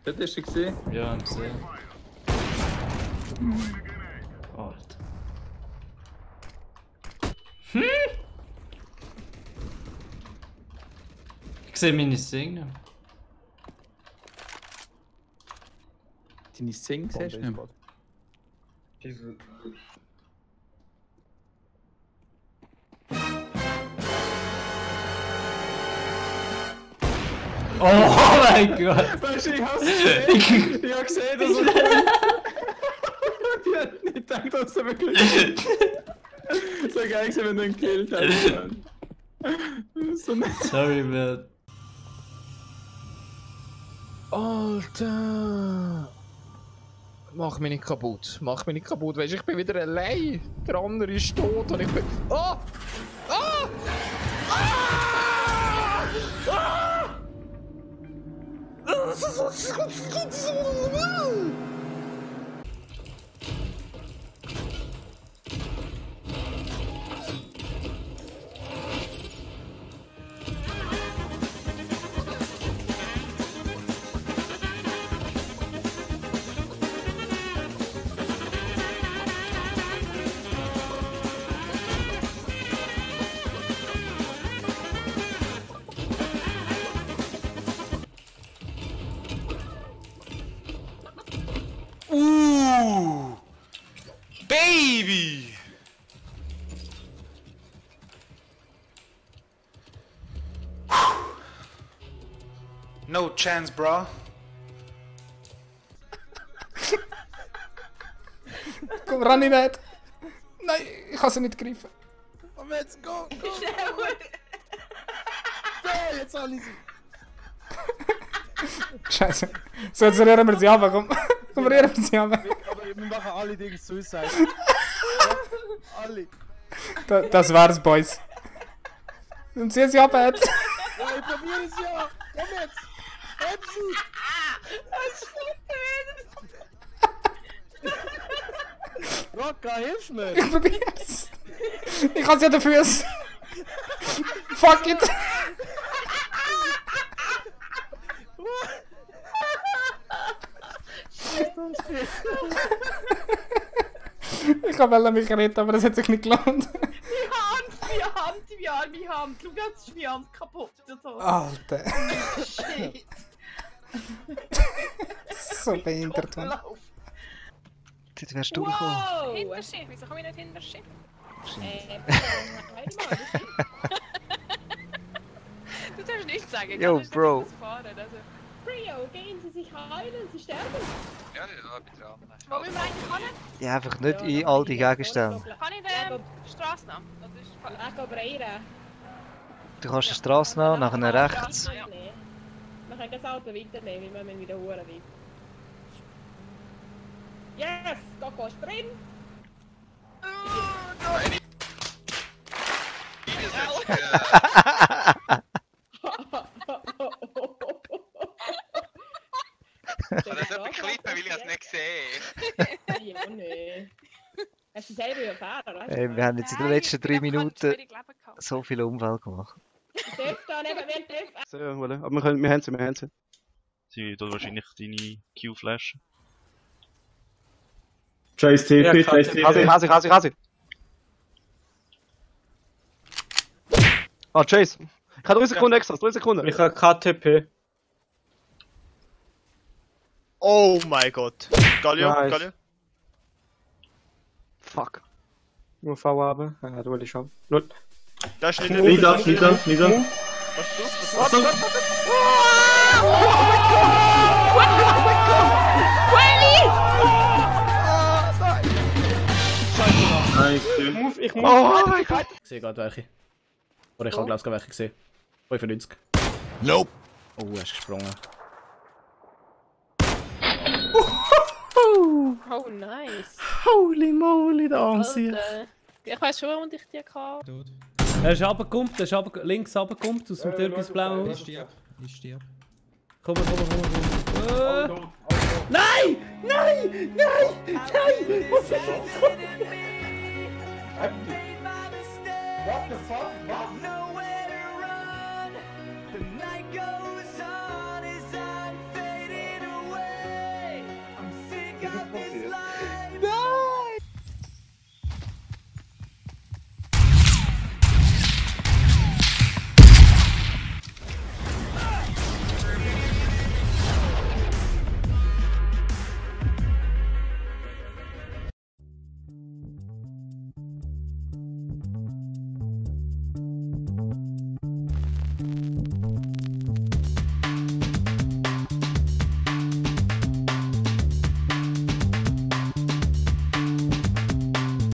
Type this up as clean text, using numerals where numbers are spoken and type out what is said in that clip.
Das hast du gesehen? Ja, ich sehe. Alter. Ich sehe meine Single. Deine Sing siehst du nicht mehr? Oh mein Gott! Weißt du, ich hab's gesehen. Ich hab gesehen, dass er kommt. Ich hab nicht gedacht, dass er wirklich. So geil gewesen, wenn du ihn gekillt hast. So nett. Sorry, man. Alter! Mach mich nicht kaputt. Mach mich nicht kaputt. Weißt du, ich bin wieder allein. Der andere ist tot und ich bin. Oh! Oh! Ooh, baby. No chance, bro. Komm, Rani nicht! Nein, ich kann sie nicht greifen. Komm jetzt, go! Jetzt alle sie! Scheiße. So, jetzt rühren wir sie ab, komm. Komm, rühren wir sie ab. Aber wir machen alle Dinge Suicide. Ja, alle. Das war's, Boys. Und sie ab, Ed. Ja, ich probiere es ja! Komm jetzt! Heb sie! Rocka, hilf mir! Ich probier's. Ich kann sie an den Füßen. Fuck it. Ich wollte mich retten, aber das hat sich nicht gelohnt. Meine Hand. Schau, jetzt ist meine Hand kaputt. Alter. Shit. So behindert, Mann. Dort wärst du gekommen. Wow! Hinterschiff, wieso komme ich nicht Hinterschiff? Du darfst nichts sagen. Yo, Bro. Brio, gehen Sie sich heilen, Sie sterben. Ja, bitte. Wo wir eigentlich hin? Ja, einfach nicht in all die Gegenstände. Kann ich die Straße nehmen? Das ist Du kannst die Straße nehmen, nachher rechts. Wir können das Auto weiternehmen, wir müssen wieder Huren weg. Yes! Coco ist drin! Das ist etwas klippen, weil ich es nicht sehe. Ja, nee. Hast du selber überfahren, Ey, wir haben jetzt in den letzten 3 Minuten so viele Unfälle gemacht. Da neben mir dürfen. So, aber wir haben sie. Sie tut wahrscheinlich deine Q-Flash. Chase TP, Chase TP. Hasi. Ah, Chase. Ich habe 3 Sekunden extra, 3 Sekunden. Ich habe KTP. Oh mein Gott. Galio, Nice. Galio. Fuck. Nur V haben. Ja, du willst schon. Null. Da ist nicht Nieder. Was du? Ich muss. Oh mein Gott. Ich sehe gerade welche. Oder ich habe glaube ich welche gesehen. 95. Nope. Oh, er ist gesprungen. Oh, nice. Holy moly, der Armsieg. Ich weiß schon, warum ich die hatte. Er ist runtergekommen, links runtergekommen aus dem türkisblauen Haus. Ich stirb. Komm. Nein! Was ist das? What the fuck?